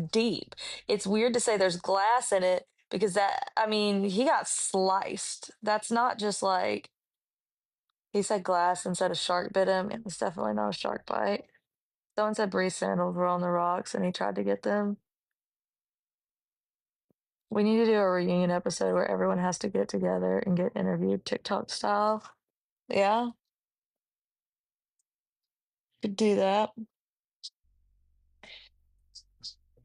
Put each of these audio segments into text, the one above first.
like deep. It's weird to say there's glass in it because that, I mean, he got sliced. That's not just like he said glass instead of shark bit him. It's definitely not a shark bite. Someone said Bree's sandals were on the rocks and he tried to get them. We need to do a reunion episode where everyone has to get together and get interviewed TikTok style. Yeah, could do that.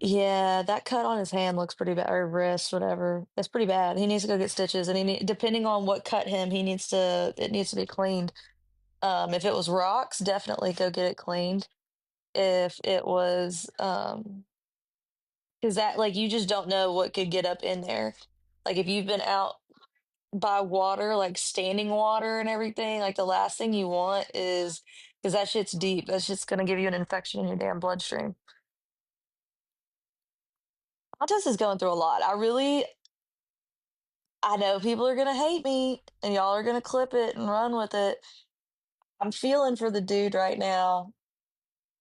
Yeah, that cut on his hand looks pretty bad, or wrist, whatever. That's pretty bad. He needs to go get stitches, and depending on what cut him, it needs to be cleaned. If it was rocks, definitely go get it cleaned. If it was, because that like you just don't know what could get up in there. Like if you've been out by water, like standing water and everything, like the last thing you want is because that shit's deep. That's just gonna give you an infection in your damn bloodstream. Altus is going through a lot. I know people are gonna hate me and y'all are gonna clip it and run with it. I'm feeling for the dude right now.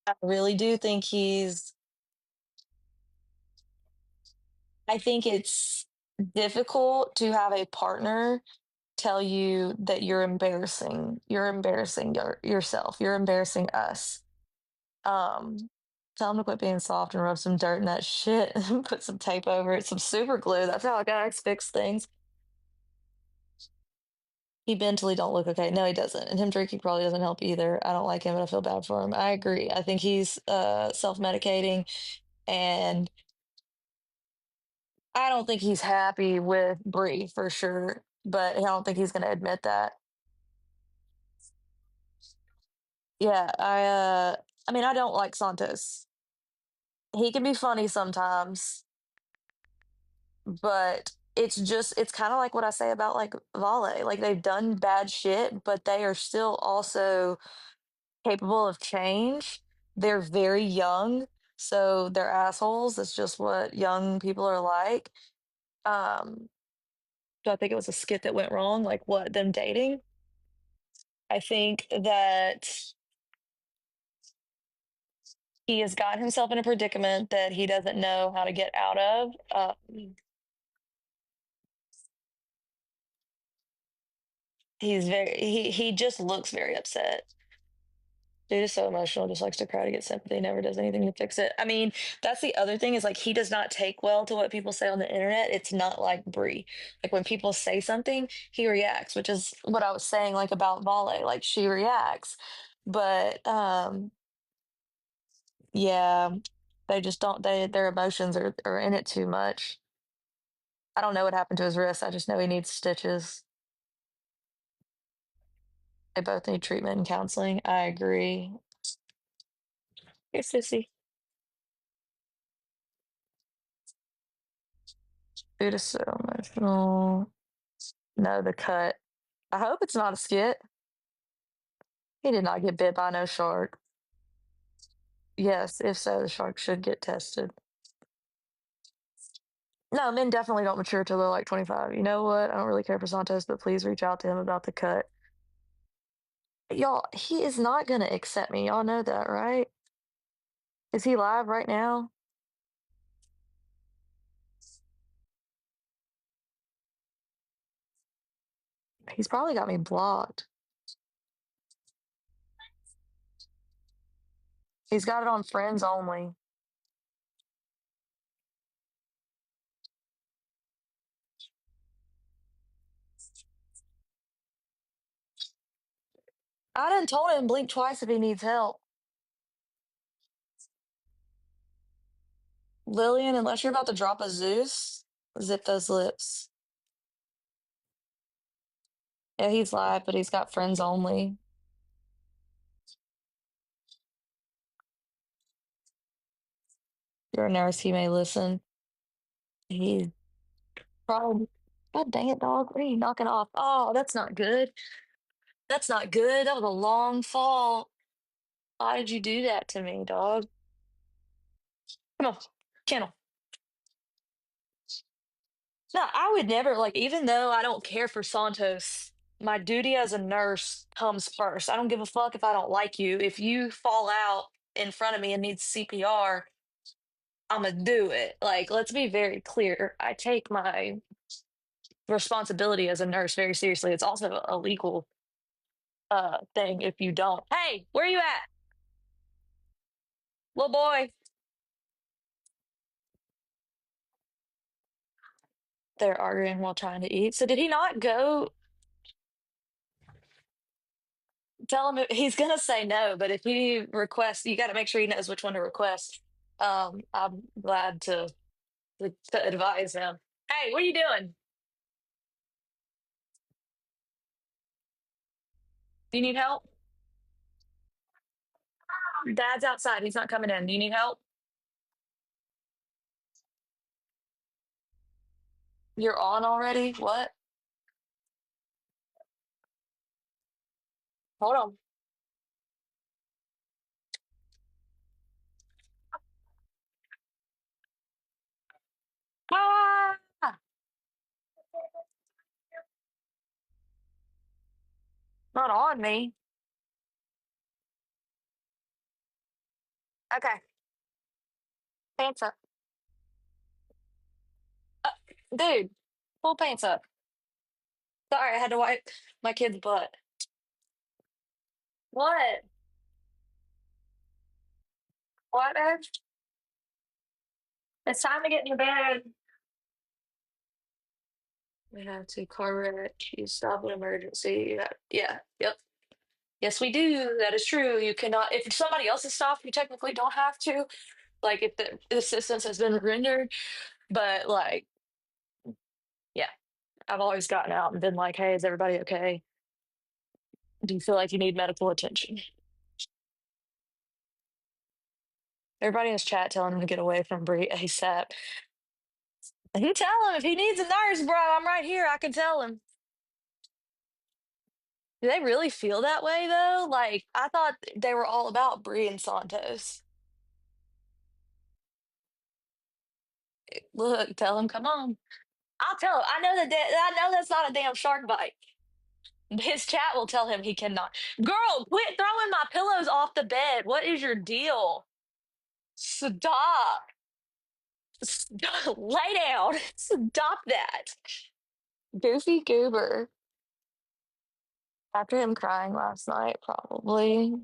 I really do think I think it's difficult to have a partner tell you that you're embarrassing. You're embarrassing yourself. You're embarrassing us. Um, Tell him to quit being soft and rub some dirt in that shit and put some tape over it, some super glue. That's how guys fix things. He mentally don't look okay. No, he doesn't. And him drinking probably doesn't help either. I don't like him, but I feel bad for him. I agree. I think he's self-medicating, and I don't think he's happy with Brie for sure. But I don't think he's going to admit that. Yeah, I mean, I don't like Santos. He can be funny sometimes, but it's kind of like what I say about like Vale. Like they've done bad shit, but they are still also capable of change. They're very young, so they're assholes. That's just what young people are like. Um, so I think it was a skit that went wrong, like what, them dating? I think that he has gotten himself in a predicament that he doesn't know how to get out of. He just looks very upset. Dude is so emotional, just likes to cry to get sympathy, never does anything to fix it. I mean, that's the other thing is like he does not take well to what people say on the internet. It's not like Brie. Like when people say something, he reacts, which is what I was saying like about Vale. Like she reacts. But yeah, they just don't their emotions are in it too much. I don't know what happened to his wrist. I just know he needs stitches. They both need treatment and counseling. I agree. Hey, sissy. Dude is so emotional. No, the cut. I hope it's not a skit. He did not get bit by no shark. Yes, if so, the shark should get tested. No, men definitely don't mature till they're like 25. You know what? I don't really care for Santos, but please reach out to him about the cut. Y'all, he is not going to accept me. Y'all know that, right? Is he live right now? He's probably got me blocked. He's got it on friends only. I done told him blink twice if he needs help. Lillian, unless you're about to drop a Zeus, zip those lips. Yeah, he's live, but he's got friends only. You're a nurse, he may listen. He's probably, God dang it, dog. What are you knocking off? Oh, that's not good. That's not good. That was a long fall. Why did you do that to me, dog? Come on, kennel. No, I would never, like, even though I don't care for Santos, my duty as a nurse comes first. I don't give a fuck if I don't like you. If you fall out in front of me and need CPR, I'm gonna do it. Like, let's be very clear. I take my responsibility as a nurse very seriously. It's also a legal thing if you don't. Hey, where you at? Little boy. They're arguing while trying to eat. So did he not go tell him he's gonna say no, but if he requests, you gotta make sure he knows which one to request. I'm glad to advise him. Hey, what are you doing? Do you need help? Dad's outside. He's not coming in. Do you need help? You're on already? What? Hold on. Ah! Not on me. Okay. Pants up. Dude, pull pants up. Sorry, I had to wipe my kid's butt. What? What, babe? It's time to get in the bed. We have to car wreck. You stop an emergency. Yeah. Yep. Yes, we do. That is true. You cannot, if somebody else is stopped, you technically don't have to. Like, if the assistance has been rendered. But, like, yeah, I've always gotten out and been like, hey, is everybody okay? Do you feel like you need medical attention? Everybody in his chat telling him to get away from Bree ASAP. You tell him if he needs a nurse, bro. I'm right here. I can tell him. Do they really feel that way though? Like I thought they were all about Bree and Santos. Look, tell him, come on. I'll tell him. I know that. I know that's not a damn shark bite. His chat will tell him he cannot. Girl, quit throwing my pillows off the bed. What is your deal? Stop. Lay down. Stop that. Goofy goober. After him crying last night, probably.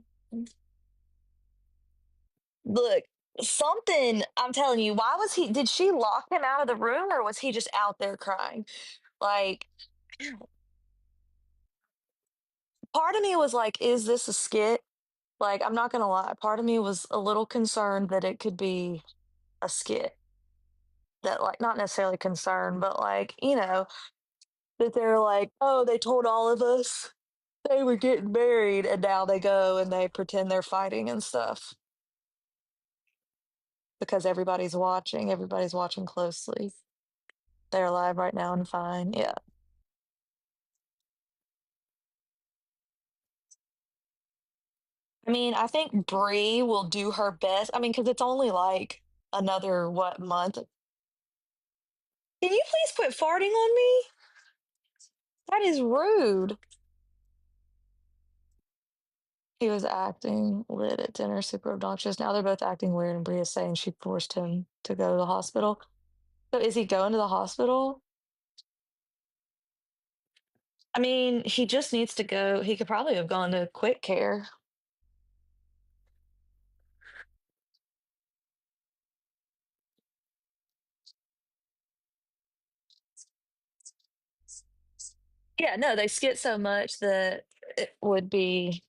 Look, something, I'm telling you, why was he, did she lock him out of the room or was he just out there crying? Like, part of me was like, is this a skit? Like, I'm not gonna lie, part of me was a little concerned that it could be a skit. That, like, not necessarily concerned, but like, that they're like, oh, they told all of us they were getting married and now they go and they pretend they're fighting and stuff because everybody's watching closely. They're alive right now and fine. Yeah. I mean, I think Bree will do her best. I mean, because it's only like another what month? Can you please quit farting on me? That is rude. He was acting lit at dinner, super obnoxious. Now they're both acting weird, and Bree is saying she forced him to go to the hospital. So is he going to the hospital? I mean, he just needs to go. He could probably have gone to quick care. Yeah, no, they skit so much that it would be.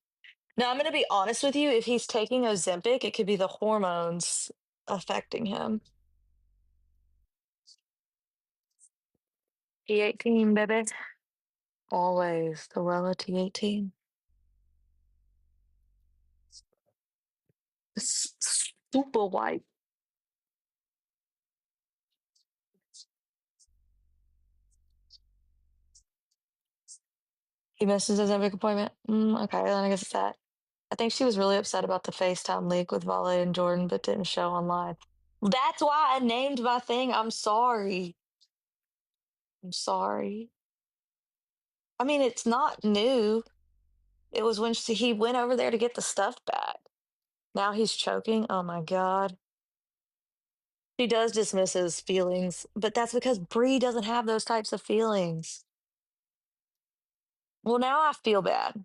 No, I'm going to be honest with you. If he's taking Ozempic, it could be the hormones affecting him. T18, baby. Always the Wella T18. Super white. He misses his Ozempic appointment. Okay, then I guess it's that. I think she was really upset about the FaceTime leak with Vale and Jordan, but didn't show online. That's why I named my thing. I'm sorry. I'm sorry. I mean, it's not new. It was when he went over there to get the stuff back. Now he's choking. Oh my God. She does dismiss his feelings, but that's because Bree doesn't have those types of feelings. Well, now I feel bad.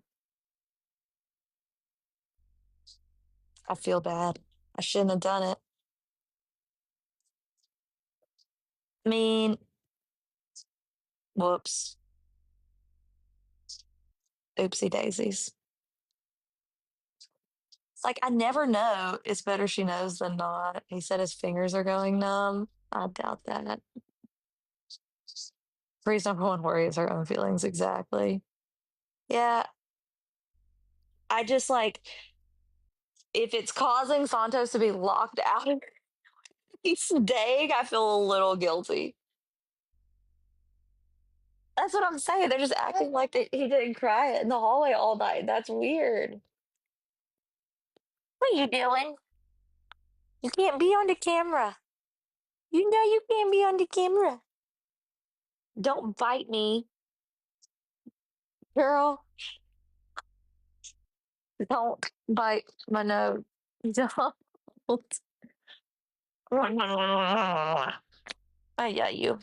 I feel bad. I shouldn't have done it. I mean, whoops. Oopsie daisies. It's like I never know. It's better she knows than not. He said his fingers are going numb. I doubt that. Bree's number one worry is her own feelings. Exactly. Yeah. I just like if it's causing Santos to be locked out of East Dag, I feel a little guilty. That's what I'm saying. They're just acting like he didn't cry in the hallway all night. That's weird. What are you doing? You can't be on the camera. You know you can't be on the camera. Don't bite me, girl. Don't bite my nose. Don't. I yeah, you.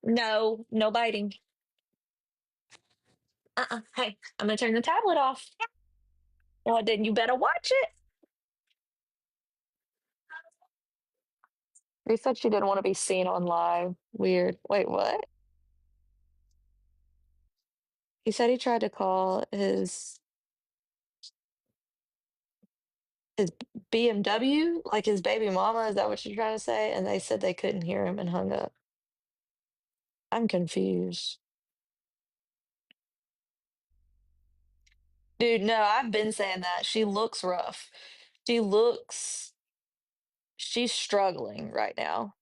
No, no biting. Hey, I'm gonna turn the tablet off. Well, then you better watch it. They said she didn't want to be seen on live. Weird. Wait, what? He said he tried to call his BMW, like his baby mama. Is that what you're trying to say? And they said they couldn't hear him and hung up. I'm confused. Dude, no, I've been saying that. She looks rough. She looks, she's struggling right now.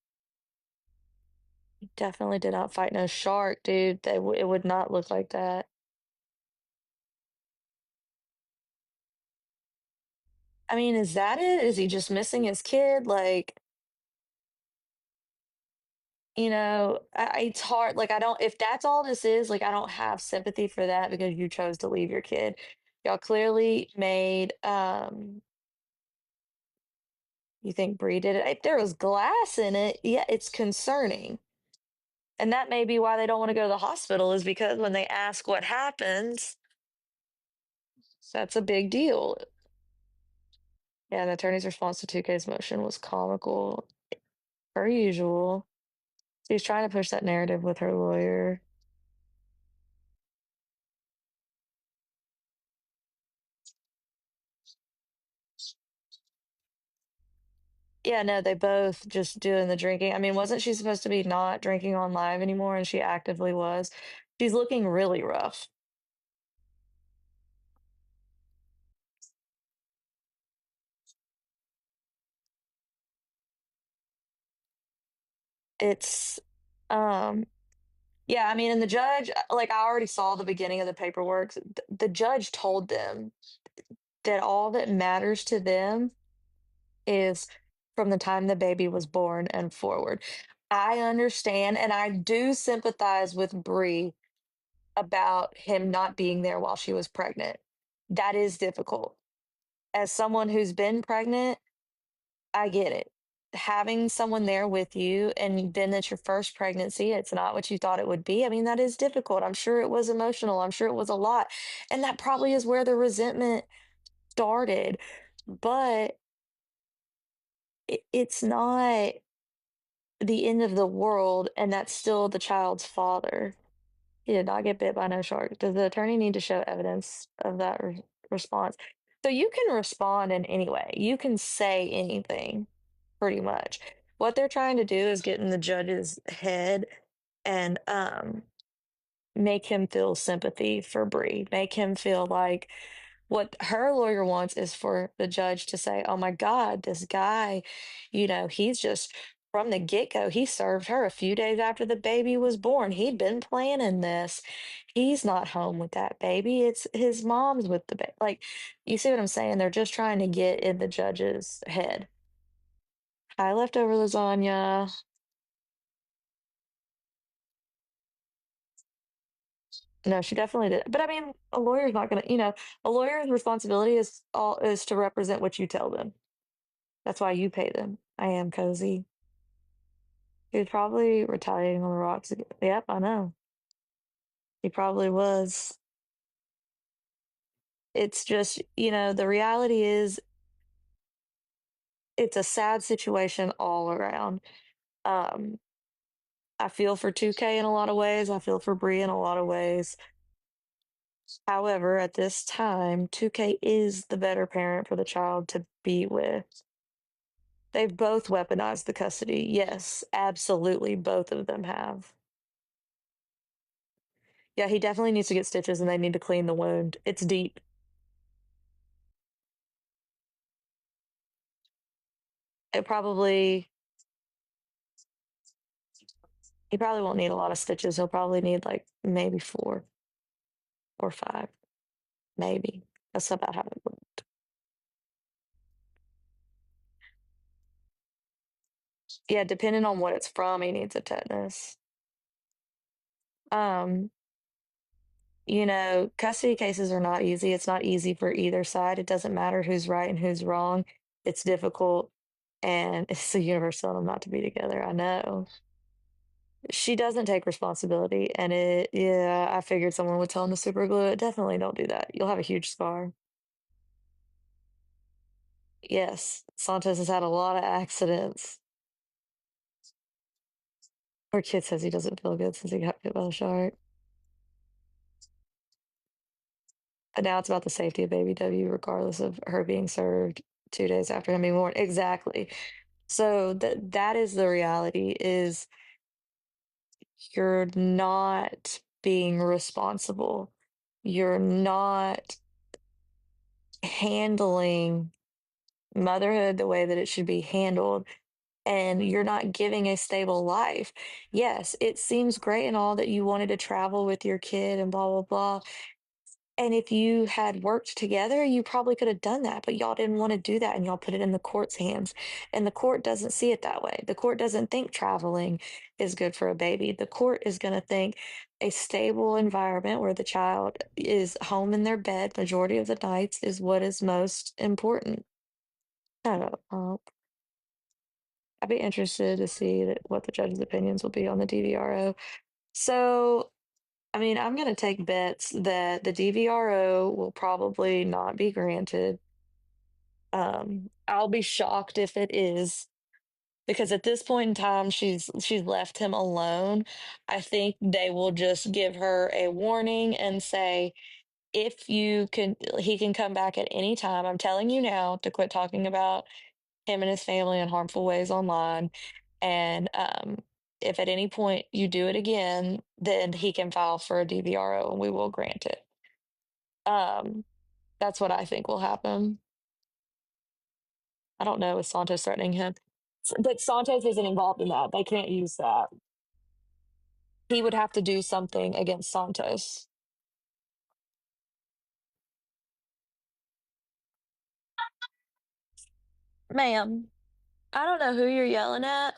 Definitely did not fight no shark, dude. It would not look like that. I mean, is that it? Is he just missing his kid? Like, it's hard. Like, I don't, if that's all this is, like, I don't have sympathy for that because you chose to leave your kid. Y'all clearly made, you think Bree did it. If there was glass in it, yeah, it's concerning. And that may be why they don't want to go to the hospital, is because when they ask what happens, that's a big deal. Yeah, and the attorney's response to 2K's motion was comical, per usual. She's trying to push that narrative with her lawyer. Yeah, no, they both just doing the drinking. I mean, wasn't she supposed to be not drinking on live anymore? And she actively was. She's looking really rough. It's, um, yeah, I mean, and the judge, like, I already saw the beginning of the paperwork. The judge told them that all that matters to them is from the time the baby was born and forward. I understand, and I do sympathize with Bree about him not being there while she was pregnant. That is difficult. As someone who's been pregnant, I get it. Having someone there with you, and then it's your first pregnancy, it's not what you thought it would be. I mean, that is difficult. I'm sure it was emotional. I'm sure it was a lot. And that probably is where the resentment started. But it's not the end of the world, and that's still the child's father. He did not get bit by no shark. Does the attorney need to show evidence of that response? So you can respond in any way. You can say anything, pretty much. What they're trying to do is get in the judge's head and make him feel sympathy for Bree. Make him feel like what her lawyer wants is for the judge to say, "Oh my God, this guy, he's just from the get-go, he served her a few days after the baby was born. He'd been planning this. He's not home with that baby. It's his mom's with the baby." Like, you see what I'm saying? They're just trying to get in the judge's head. I leftover lasagna. No, she definitely did. But I mean, a lawyer's not gonna, a lawyer's responsibility is to represent what you tell them. That's why you pay them. I am cozy. He was probably retaliating on the rocks again. Yep, I know. He probably was. It's just, the reality is it's a sad situation all around. Um, I feel for 2K in a lot of ways. I feel for Bree in a lot of ways. However, at this time, 2K is the better parent for the child to be with. They've both weaponized the custody. Yes, absolutely. Both of them have. Yeah, he definitely needs to get stitches and they need to clean the wound. It's deep. It probably, he probably won't need a lot of stitches. He'll probably need like maybe 4 or 5, maybe. That's about how it looked. Yeah, depending on what it's from, he needs a tetanus. Um, custody cases are not easy. It's not easy for either side. It doesn't matter who's right and who's wrong. It's difficult, and it's the universe telling them not to be together. I know. She doesn't take responsibility, and yeah, I figured someone would tell him to super glue it. Definitely don't do that. You'll have a huge scar. Yes, Santos has had a lot of accidents. Our kid says he doesn't feel good since he got bit by the shark. And now it's about the safety of baby W, regardless of her being served 2 days after him being born. Exactly. So that is the reality is you're not being responsible. You're not handling motherhood the way that it should be handled. And you're not giving a stable life. Yes, it seems great and all that you wanted to travel with your kid and blah, blah, blah. And if you had worked together, you probably could have done that, but y'all didn't want to do that and y'all put it in the court's hands. And the court doesn't see it that way. The court doesn't think traveling is good for a baby. The court is going to think a stable environment where the child is home in their bed majority of the nights is what is most important. I don't know. I'd be interested to see what the judge's opinions will be on the DVRO. So I mean, I'm going to take bets that the DVRO will probably not be granted. I'll be shocked if it is, because at this point in time, she's left him alone. I think they will just give her a warning and say, if you can, he can come back at any time. I'm telling you now to quit talking about him and his family in harmful ways online. And if at any point you do it again, then he can file for a DVRO and we will grant it. Um, that's what I think will happen. I don't know, is Santos threatening him? But Santos isn't involved in that. They can't use that. He would have to do something against Santos. Ma'am, I don't know who you're yelling at,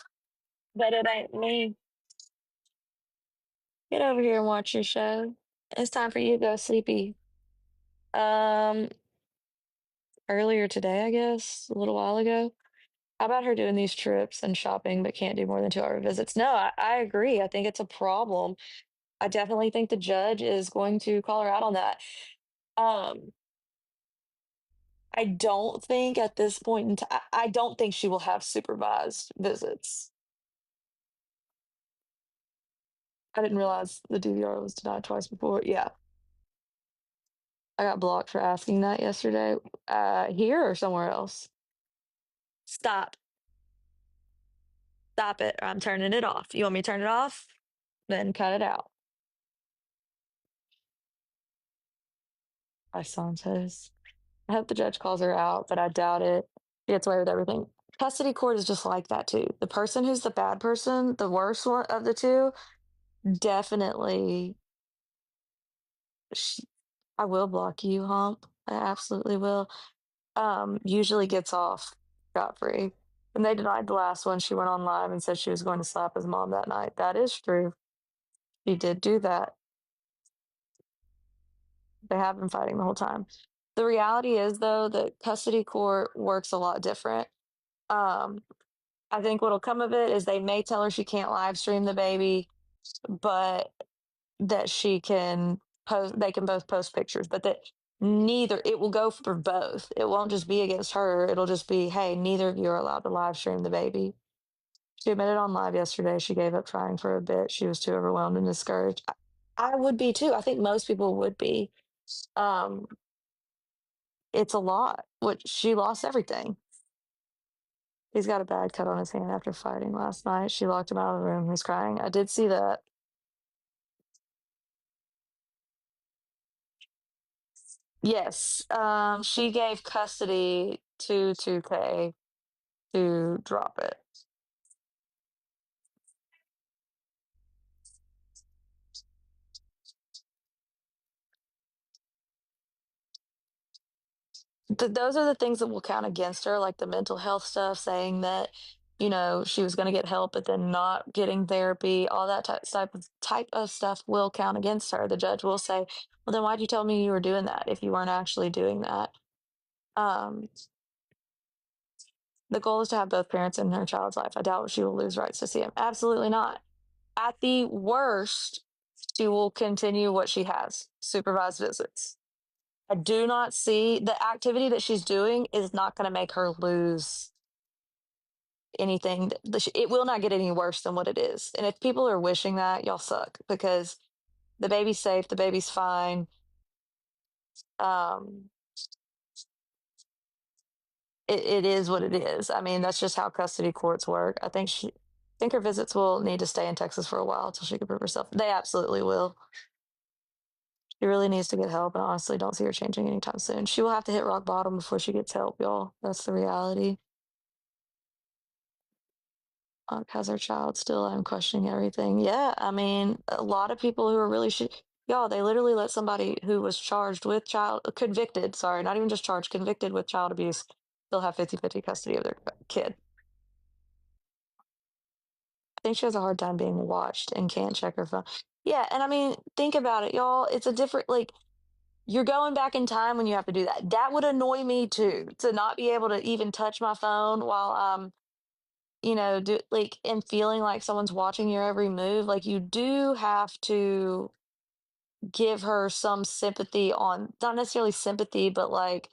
but it ain't me. Get over here and watch your show. It's time for you to go sleepy. Um, Earlier today, I guess, a little while ago. How about her doing these trips and shopping but can't do more than 2 hour visits? No, I agree. I think it's a problem. I definitely think the judge is going to call her out on that. Um, I don't think at this point in time, I don't think she will have supervised visits. I didn't realize the DVR was denied twice before. Yeah, I got blocked for asking that yesterday. Here or somewhere else? Stop. Stop it. I'm turning it off. You want me to turn it off? Then cut it out. By Santos. I hope the judge calls her out, but I doubt it. She gets away with everything. Custody court is just like that too. The person who's the bad person, the worst one of the two, definitely. Sh I will block you, Hump. I absolutely will. Usually gets off scot free. When they denied the last one, she went on live and said she was going to slap his mom that night. That is true. She did do that. They have been fighting the whole time. The reality is, though, that custody court works a lot different. Um, I think what'll come of it is they may tell her she can't live stream the baby, but that she can post, they can both post pictures, but that neither, it will go for both. It won't just be against her. It'll just be, hey, neither of you are allowed to live stream the baby. She admitted on live yesterday she gave up trying for a bit. She was too overwhelmed and discouraged. I would be too. I think most people would be. Um, it's a lot. What she lost everything. He's got a bad cut on his hand after fighting last night. She locked him out of the room. He's crying. I did see that. Yes. She gave custody to 2K to drop it. Those are the things that will count against her, like the mental health stuff, saying that, she was going to get help, but then not getting therapy, all that type of stuff will count against her. The judge will say, well, then why'd you tell me you were doing that if you weren't actually doing that? Um, the goal is to have both parents in her child's life. I doubt she will lose rights to see him. Absolutely not. At the worst, she will continue what she has, supervised visits. I do not see the activity that she's doing is not going to make her lose anything. It will not get any worse than what it is. And if people are wishing that, y'all suck because the baby's safe, the baby's fine. Um, it is what it is. I mean, that's just how custody courts work. I think her visits will need to stay in Texas for a while until she can prove herself. They absolutely will. She really needs to get help, and honestly, don't see her changing anytime soon. She will have to hit rock bottom before she gets help, y'all. That's the reality. Has her child still? I'm questioning everything. Yeah, I mean, a lot of people who are really y'all, they literally let somebody who was charged with convicted, sorry, not even just charged, convicted with child abuse, still have 50-50 custody of their kid. I think she has a hard time being watched and can't check her phone. Yeah, and I mean, think about it, y'all. It's a different, like, you're going back in time when you have to do that. That would annoy me too, to not be able to even touch my phone while I'm, do like and feeling like someone's watching your every move. Like you do have to give her some sympathy on, not necessarily sympathy, but like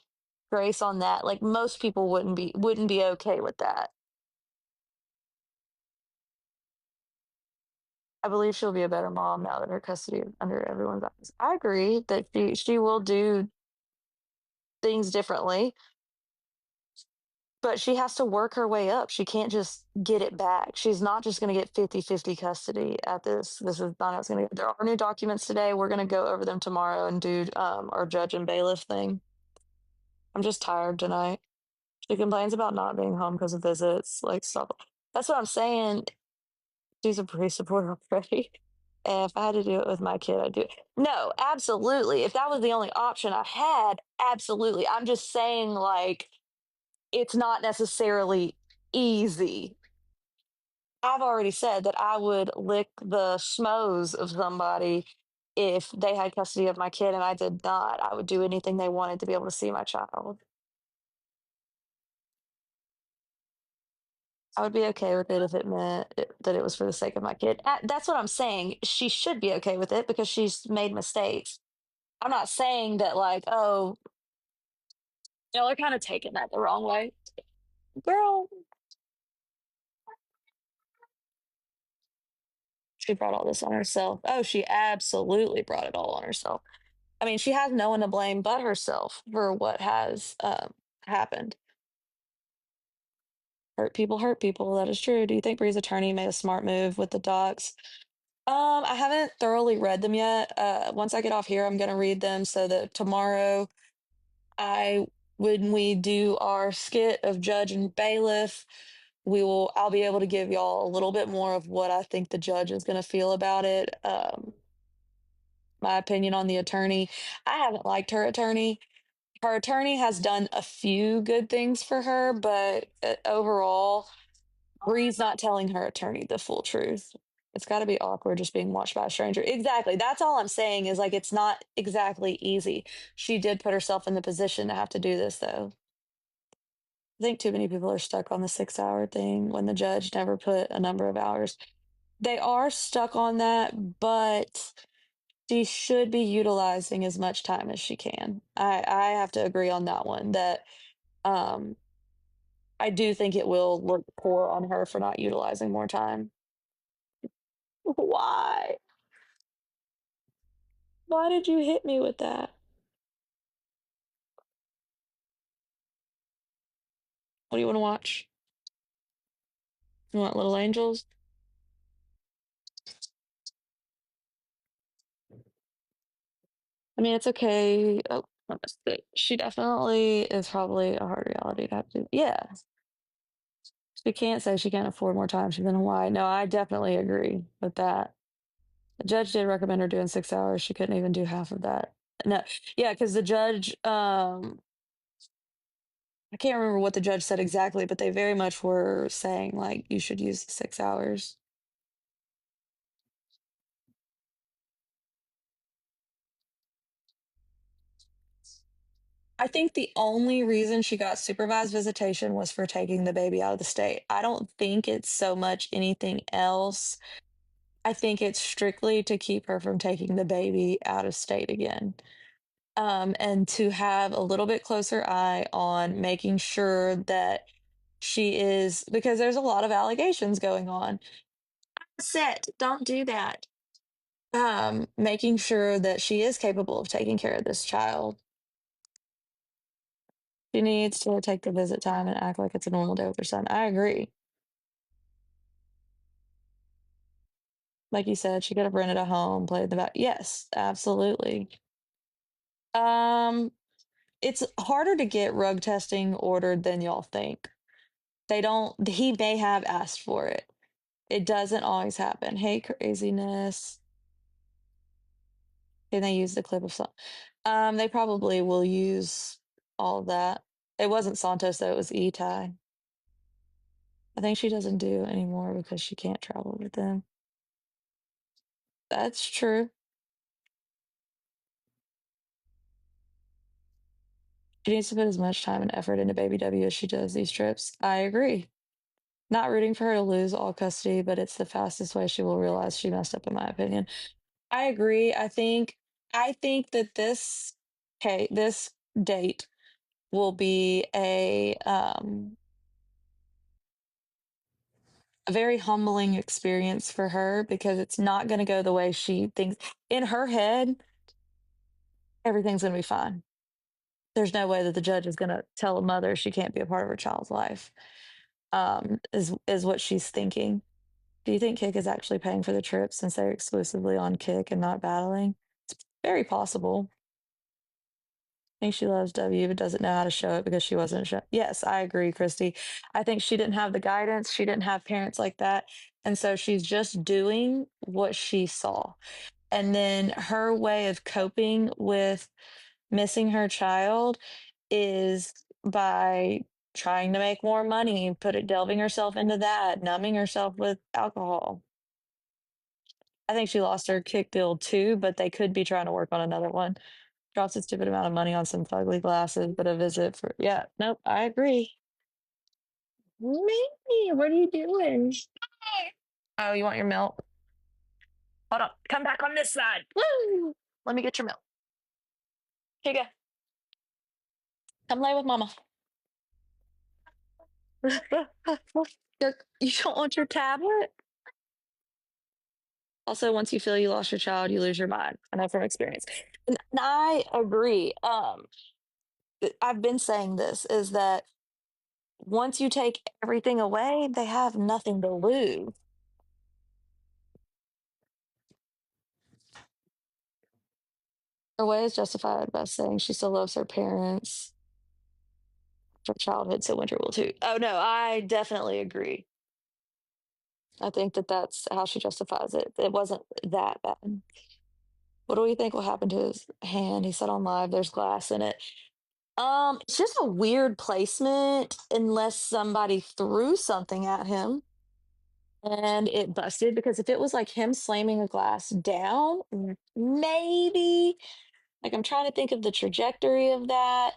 grace on that. Like most people wouldn't be okay with that. I believe she'll be a better mom now that her custody is under everyone's eyes. I agree that she will do things differently, but she has to work her way up. She can't just get it back. She's not just going to get 50-50 custody at this. This is not how it's going to go. There are new documents today. We're going to go over them tomorrow and do our judge and bailiff thing. I'm just tired tonight. She complains about not being home because of visits, like stuff. That's what I'm saying. She's a pretty supporter already. And if I had to do it with my kid, I'd do it. No, absolutely. If that was the only option I had, absolutely. I'm just saying, like, it's not necessarily easy. I've already said that I would lick the schmoes of somebody if they had custody of my kid and I did not. I would do anything they wanted to be able to see my child. I would be okay with it if it meant that it was for the sake of my kid. That's what I'm saying. She should be okay with it because she's made mistakes. I'm not saying that, like, oh, y'all are kind of taking that the wrong way. Girl, she brought all this on herself. Oh, she absolutely brought it all on herself. I mean, she has no one to blame but herself for what has happened. Hurt people hurt people. That is true. Do you think Bree's attorney made a smart move with the docs? I haven't thoroughly read them yet. Once I get off here, I'm going to read them so that tomorrow, I when we do our skit of judge and bailiff, I'll be able to give y'all a little bit more of what I think the judge is going to feel about it. My opinion on the attorney. I haven't liked her attorney. Her attorney has done a few good things for her, but overall, Bree's not telling her attorney the full truth. It's got to be awkward just being watched by a stranger. Exactly. That's all I'm saying is like it's not exactly easy. She did put herself in the position to have to do this though. I think too many people are stuck on the 6 hour thing when the judge never put a number of hours. They are stuck on that, but she should be utilizing as much time as she can. I have to agree on that one that um I do think it will look poor on her for not utilizing more time. Why? Why did you hit me with that? What do you want to watch? You want Little Angels? I mean, it's okay. Oh, let me see. She definitely is probably a hard reality to have to. Yeah, she can't say she can't afford more time. She's in Hawaii. No, I definitely agree with that. The judge did recommend her doing 6 hours. She couldn't even do half of that. No, yeah, because the judge, I can't remember what the judge said exactly, but they very much were saying like you should use the 6 hours. I think the only reason she got supervised visitation was for taking the baby out of the state. I don't think it's so much anything else. I think it's strictly to keep her from taking the baby out of state again. And to have a little bit closer eye on making sure that she is, because there's a lot of allegations going on. Sit, don't do that. Making sure that she is capable of taking care of this child. She needs to take the visit time and act like it's a normal day with her son. I agree. Like you said, she could have rented a home, played in the back. Yes, absolutely. Um, it's harder to get rug testing ordered than y'all think. They don't, he may have asked for it. It doesn't always happen. Hey, craziness. Can they use the clip of some? They probably will use all of that. It wasn't Santos though, it was Etai. I think she doesn't do anymore because she can't travel with them. That's true. She needs to put as much time and effort into Baby W as she does these trips. I agree. Not rooting for her to lose all custody, but it's the fastest way she will realize she messed up, in my opinion. I agree. I think that this date will be a very humbling experience for her because it's not going to go the way she thinks. In her head, everything's going to be fine. There's no way that the judge is going to tell a mother she can't be a part of her child's life. Is what she's thinking. Do you think Kick is actually paying for the trip since they're exclusively on Kick and not battling? It's very possible. I think she loves W, but doesn't know how to show it because she wasn't shown. Yes, I agree, Christy. I think she didn't have the guidance. She didn't have parents like that. And so she's just doing what she saw. And then her way of coping with missing her child is by trying to make more money, delving herself into that, numbing herself with alcohol. I think she lost her kick deal too, but they could be trying to work on another one. Drops a stupid amount of money on some fugly glasses, but a visit for, yeah, nope, I agree. Mimi, what are you doing? Oh, you want your milk? Hold on, come back on this side. Woo! Let me get your milk. Here you go. Come lay with mama. You don't want your tablet? Also, once you feel you lost your child, you lose your mind. I know from experience. And I agree. I've been saying this is that once you take everything away, they have nothing to lose. Her way is justified by saying she still loves her parents from childhood, so winter will too. Oh no, I definitely agree. I think that that's how she justifies it. It wasn't that bad. What do we think will happen to his hand? He said on live, there's glass in it. It's just a weird placement unless somebody threw something at him and it busted. Because if it was like him slamming a glass down, maybe. Like I'm trying to think of the trajectory of that.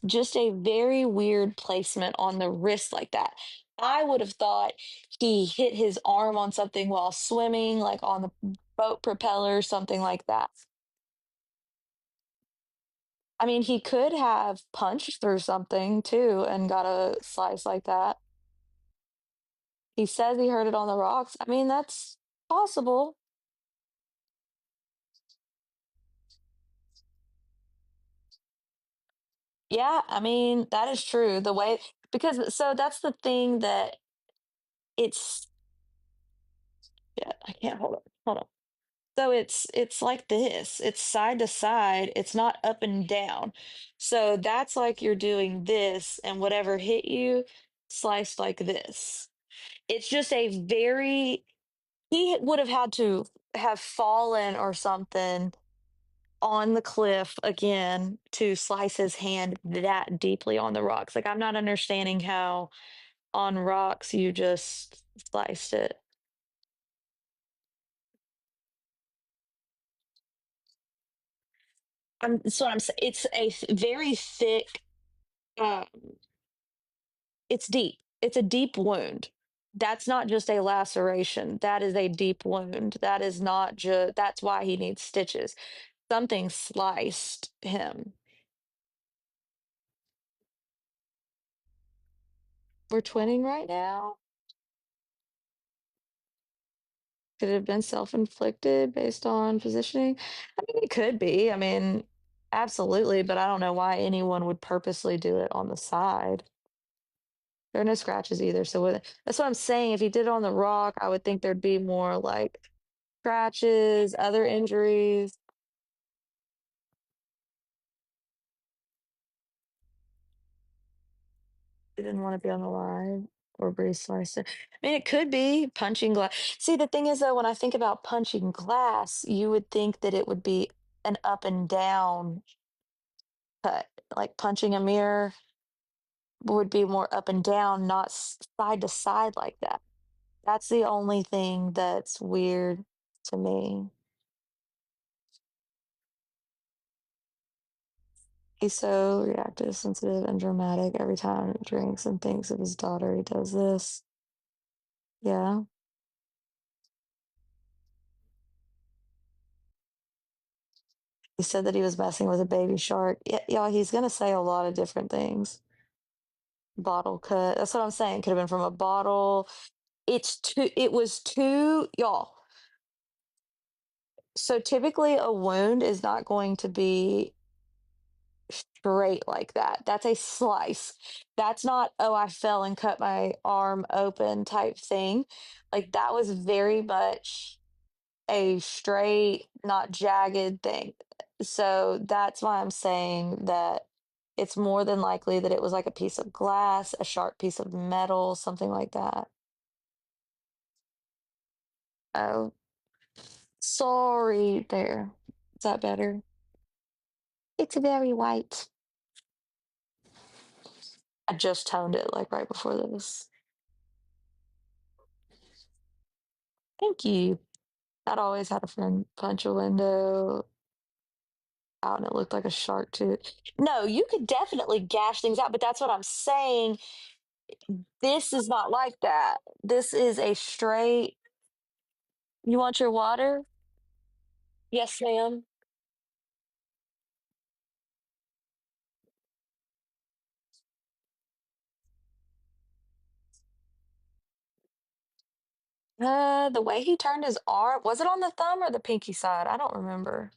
Just a very weird placement on the wrist like that. I would have thought he hit his arm on something while swimming, like on the boat propeller, something like that. I mean, he could have punched through something too and got a slice like that. He says he heard it on the rocks. I mean, that's possible. Yeah, I mean, that is true. The way, because so that's the thing that it's, yeah, I can't hold it. Hold on. So it's like this. It's side to side. It's not up and down. So that's like you're doing this and whatever hit you sliced like this. It's just a very, he would have had to have fallen or something on the cliff again to slice his hand that deeply on the rocks. Like I'm not understanding how on rocks you just sliced it. That's what I'm saying. It's a very thick. Um, it's deep. It's a deep wound. That's not just a laceration. That is a deep wound. That is not just. That's why he needs stitches. Something sliced him. We're twinning right now. Could it have been self-inflicted based on positioning? I mean, it could be. I mean, absolutely, but I don't know why anyone would purposely do it on the side. There are no scratches either. So that's what I'm saying. If he did it on the rock, I would think there'd be more like scratches, other injuries. He didn't want to be on the line or Bree sliced it. I mean, it could be punching glass. See, the thing is, though, when I think about punching glass, you would think that it would be an up and down cut, like punching a mirror would be more up and down, not side to side like that. That's the only thing that's weird to me. He's so reactive, sensitive, and dramatic every time he drinks and thinks of his daughter. He does this. Yeah. He said that he was messing with a baby shark. Yeah, y'all, he's gonna say a lot of different things. Bottle cut. That's what I'm saying. Could have been from a bottle. It was too, y'all. So typically a wound is not going to be straight like that. That's a slice. That's not, oh, I fell and cut my arm open type thing. Like that was very much a straight, not jagged thing. So that's why I'm saying that it's more than likely that it was like a piece of glass, a sharp piece of metal, something like that. Oh, sorry there. Is that better? It's very white. I just toned it like right before this. Thank you. I'd always had a friend punch a window out and it looked like a shark tooth. No, you could definitely gash things out, but that's what I'm saying. This is not like that. This is a straight. You want your water? Yes, ma'am. The way he turned his arm, was it on the thumb or the pinky side? I don't remember.